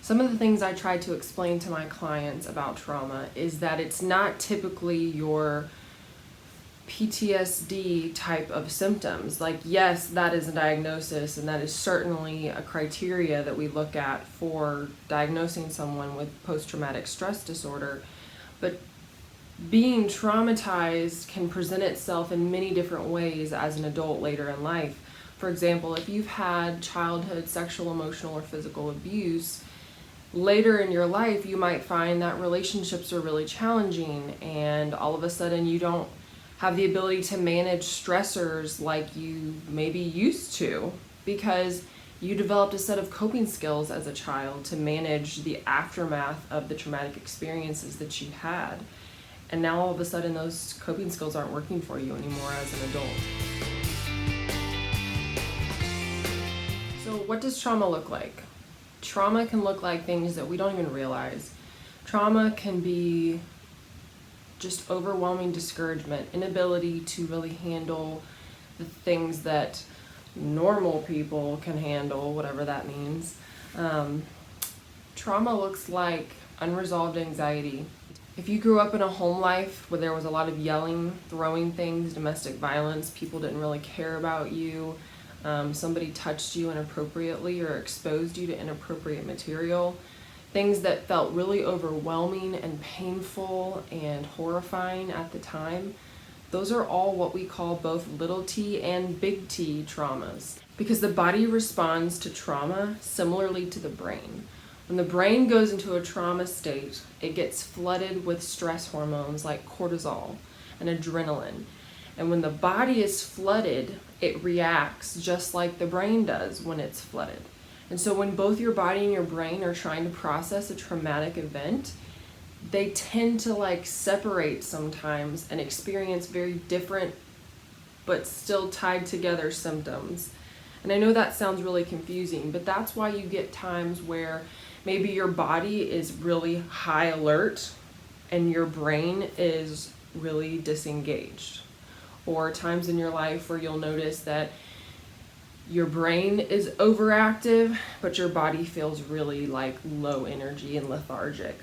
Some of the things I try to explain to my clients about trauma is that it's not typically your PTSD type of symptoms. Like, yes, that is a diagnosis, and that is certainly a criteria that we look at for diagnosing someone with post-traumatic stress disorder. But being traumatized can present itself in many different ways as an adult later in life. For example, if you've had childhood sexual, emotional, or physical abuse, later in your life you might find that relationships are really challenging, and all of a sudden you don't have the ability to manage stressors like you maybe used to, because you developed a set of coping skills as a child to manage the aftermath of the traumatic experiences that you had. And now all of a sudden those coping skills aren't working for you anymore as an adult. So what does trauma look like? Trauma can look like things that we don't even realize. Trauma can be just overwhelming discouragement, inability to really handle the things that normal people can handle, whatever that means. Trauma looks like unresolved anxiety. If you grew up in a home life where there was a lot of yelling, throwing things, domestic violence, people didn't really care about you, somebody touched you inappropriately or exposed you to inappropriate material, things that felt really overwhelming and painful and horrifying at the time, those are all what we call both little t and big T traumas. Because the body responds to trauma similarly to the brain. When the brain goes into a trauma state, it gets flooded with stress hormones like cortisol and adrenaline. And when the body is flooded, it reacts just like the brain does when it's flooded. And so when both your body and your brain are trying to process a traumatic event, they tend to separate sometimes and experience very different but still tied together symptoms. And I know that sounds really confusing, but that's why you get times where maybe your body is really high alert and your brain is really disengaged. Or times in your life where you'll notice that your brain is overactive, but your body feels really low energy and lethargic.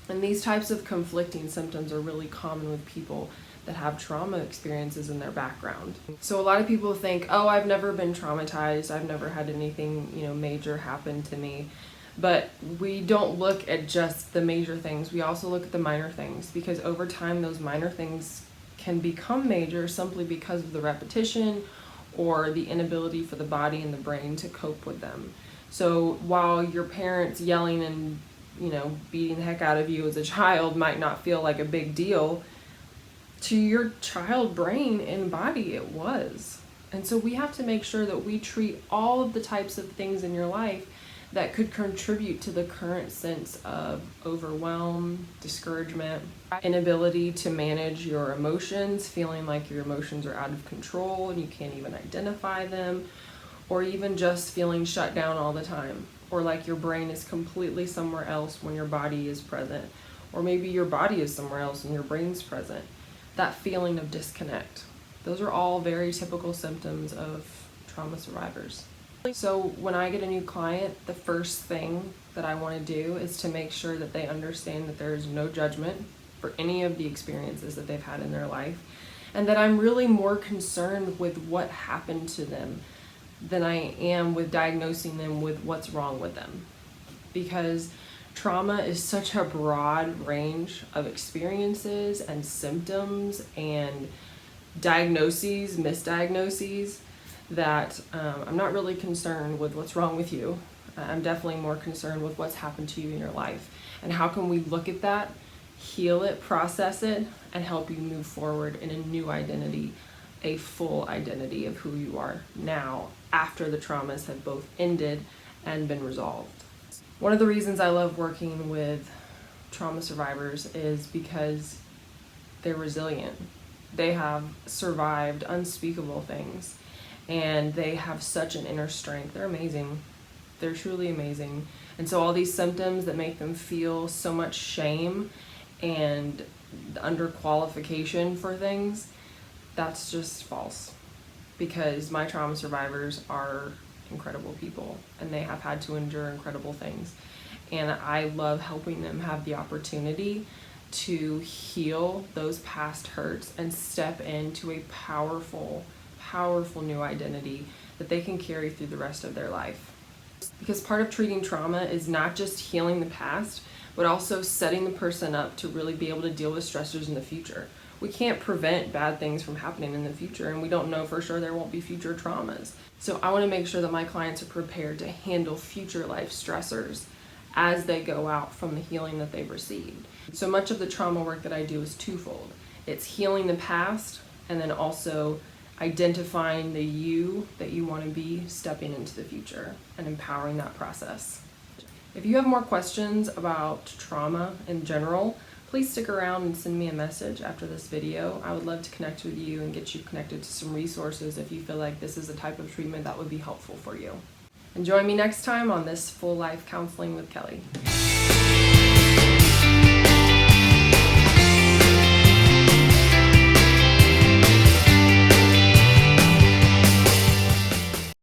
And these types of conflicting symptoms are really common with people that have trauma experiences in their background. So a lot of people think, oh, I've never been traumatized, I've never had anything, major happen to me. But we don't look at just the major things, we also look at the minor things, because over time those minor things can become major simply because of the repetition or the inability for the body and the brain to cope with them. So while your parents yelling and beating the heck out of you as a child might not feel like a big deal, to your child brain and body it was. And so we have to make sure that we treat all of the types of things in your life that could contribute to the current sense of overwhelm, discouragement, inability to manage your emotions, feeling like your emotions are out of control and you can't even identify them, or even just feeling shut down all the time, or like your brain is completely somewhere else when your body is present, or maybe your body is somewhere else and your brain's present. That feeling of disconnect. Those are all very typical symptoms of trauma survivors. So when I get a new client, the first thing that I want to do is to make sure that they understand that there is no judgment for any of the experiences that they've had in their life, and that I'm really more concerned with what happened to them than I am with diagnosing them with what's wrong with them. Because trauma is such a broad range of experiences and symptoms and diagnoses, misdiagnoses, that I'm not really concerned with what's wrong with you. I'm definitely more concerned with what's happened to you in your life, and how can we look at that, heal it, process it, and help you move forward in a new identity, a full identity of who you are now after the traumas have both ended and been resolved. One of the reasons I love working with trauma survivors is because they're resilient. They have survived unspeakable things, and they have such an inner strength. They're amazing. They're truly amazing. And so all these symptoms that make them feel so much shame and underqualification for things, that's just false. Because my trauma survivors are incredible people, and they have had to endure incredible things. And I love helping them have the opportunity to heal those past hurts and step into a powerful, powerful new identity that they can carry through the rest of their life. Because part of treating trauma is not just healing the past, but also setting the person up to really be able to deal with stressors in the future. We can't prevent bad things from happening in the future, and we don't know for sure there won't be future traumas. So I want to make sure that my clients are prepared to handle future life stressors as they go out from the healing that they've received. So much of the trauma work that I do is twofold. It's healing the past, and then also identifying the you that you want to be stepping into the future and empowering that process. If you have more questions about trauma in general, please stick around and send me a message after this video. I would love to connect with you and get you connected to some resources if you feel like this is a type of treatment that would be helpful for you. And join me next time on this Full Life Counseling with Kelly.